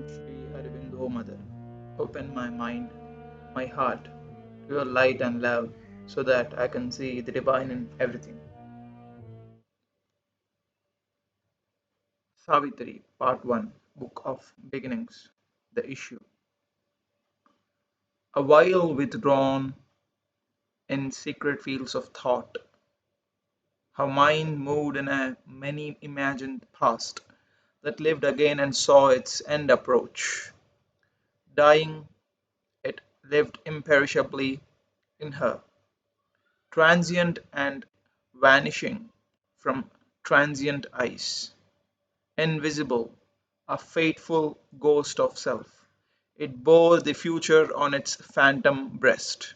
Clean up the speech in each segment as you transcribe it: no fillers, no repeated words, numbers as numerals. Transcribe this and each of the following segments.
Shri Aurobindo Mother, open my mind, my heart to your light and love so that I can see the divine in everything. Savitri, Part 1, Book of Beginnings. The issue. A while withdrawn in secret fields of thought, her mind moved in a many imagined past that lived again and saw its end approach. Dying, it lived imperishably in her, transient and vanishing from transient eyes, invisible, a fateful ghost of self. It bore the future on its phantom breast.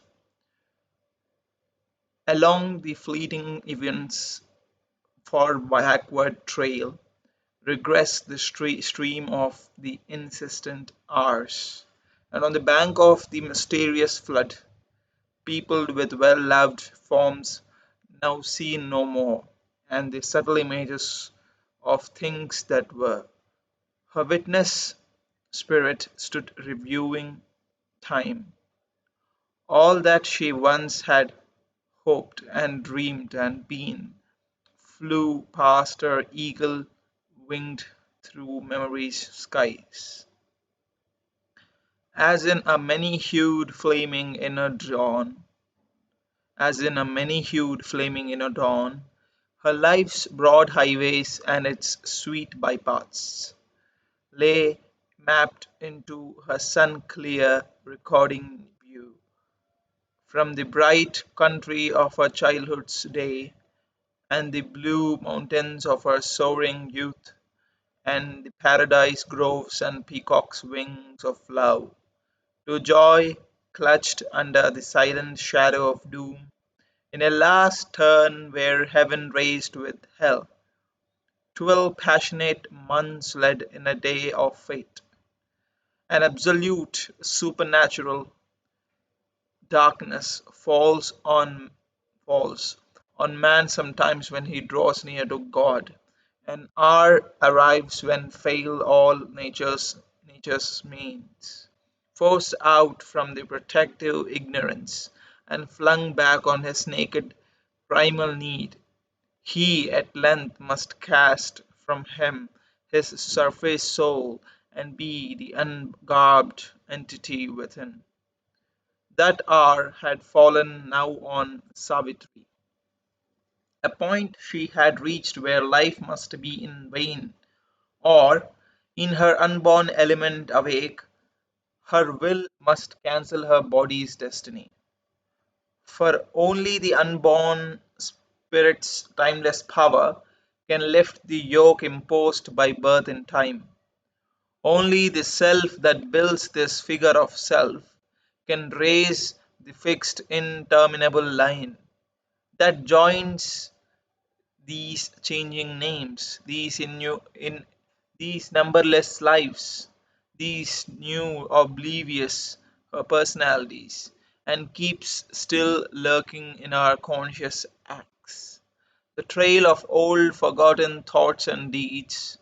Along the fleeting events far backward trail regressed the stream of the insistent hours, and on the bank of the mysterious flood, peopled with well-loved forms now seen no more, and the subtle images of things that were. Her witness spirit stood reviewing time, all that she once had hoped and dreamed and been, flew past her eagle-winged through memory's skies. As in a many-hued flaming inner dawn, as in a many-hued flaming inner dawn, her life's broad highways and its sweet bypaths lay mapped into her sun-clear recording view. From the bright country of her childhood's day, and the blue mountains of her soaring youth, and the paradise groves and peacock's wings of love, to joy clutched under the silent shadow of doom, in a last turn where heaven raced with hell, 12 passionate months led in a day of fate. An absolute supernatural darkness falls on man sometimes when he draws near to God. An hour arrives when fail all nature's means, forced out from the protective ignorance, and flung back on his naked primal need. He at length must cast from him his surface soul and be the ungarbed entity within. That hour had fallen now on Savitri, a point she had reached where life must be in vain, or, in her unborn element awake, her will must cancel her body's destiny. For only the unborn spirit's timeless power can lift the yoke imposed by birth in time. Only the self that builds this figure of self can raise the fixed interminable line that joins these changing names, these numberless lives, these new oblivious personalities, and keeps still lurking in our conscious acts. The trail of old forgotten thoughts and deeds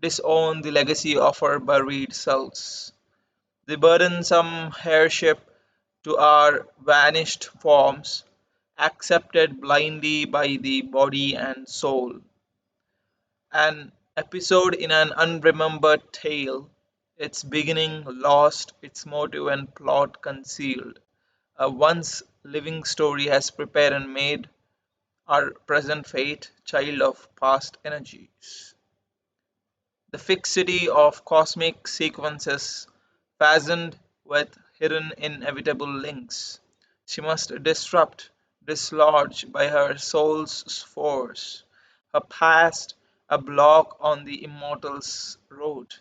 disown the legacy of our buried selves. The burdensome heirship to our vanished forms, accepted blindly by the body and soul. An episode in an unremembered tale, its beginning lost, its motive and plot concealed. A once living story has prepared and made our present fate child of past energies. The fixity of cosmic sequences fastened with hidden inevitable links. She must disrupt, dislodge by her soul's force, her past a block on the immortal's road,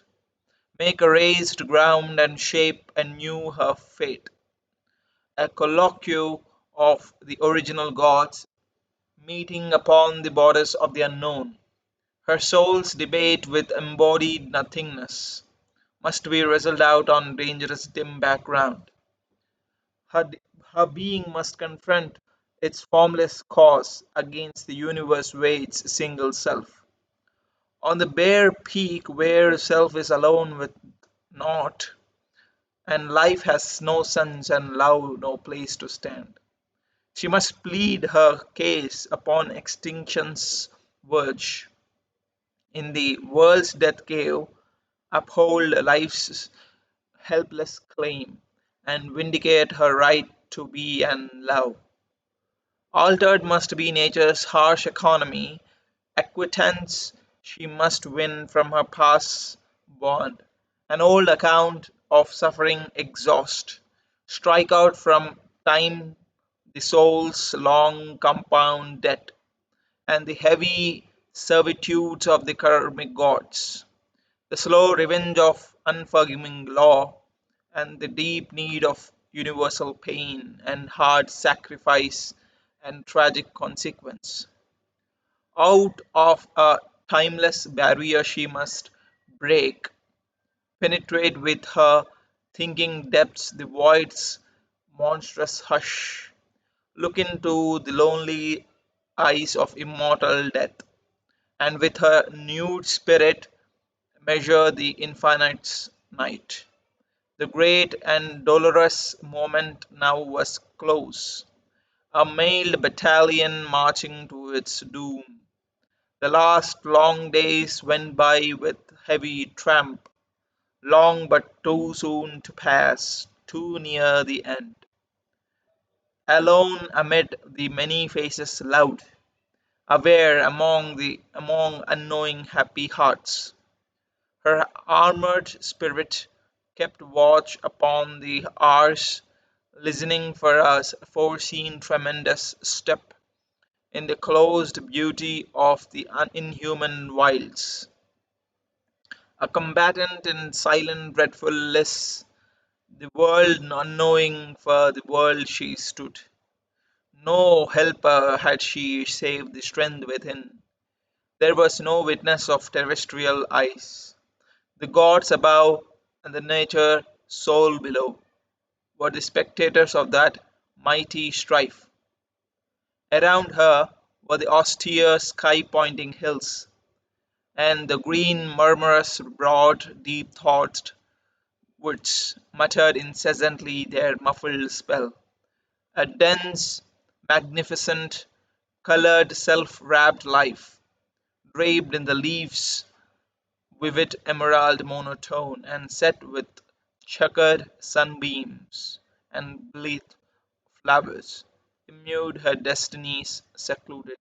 make a raised ground and shape anew her fate, a colloquy of the original gods meeting upon the borders of the unknown. Her soul's debate with embodied nothingness must be wrestled out on dangerous dim background. Her, her being must confront its formless cause against the universe wade's single self. On the bare peak where self is alone with not, and life has no sense and love no place to stand. She must plead her case upon extinction's verge. In the world's death cave, uphold life's helpless claim, and vindicate her right to be and love. Altered must be nature's harsh economy, acquittance she must win from her past bond, an old account of suffering exhaust, strike out from time the soul's long compound debt, and the heavy servitudes of the karmic gods, the slow revenge of unforgiving law, and the deep need of universal pain and hard sacrifice and tragic consequence. Out of a timeless barrier she must break, penetrate with her thinking depths the void's monstrous hush, look into the lonely eyes of immortal death, and with her nude spirit measure the infinite's night. The great and dolorous moment now was close, a mailed battalion marching to its doom. The last long days went by with heavy tramp, long but too soon to pass, too near the end. Alone amid the many faces loud, aware among unknowing happy hearts, her armored spirit kept watch upon the hours, listening for a foreseen tremendous step in the closed beauty of the inhuman wilds. A combatant in silent dreadful lists, the world unknowing for the world she stood. No helper had she save the strength within. There was no witness of terrestrial eyes. The gods above and the nature soul below were the spectators of that mighty strife. Around her were the austere sky pointing hills, and the green murmurous broad deep thoughted woods muttered incessantly their muffled spell. A dense, magnificent, coloured self wrapped life, draped in the leaves' vivid emerald monotone, and set with checkered sunbeams and blithe flowers, imbued her destinies secluded.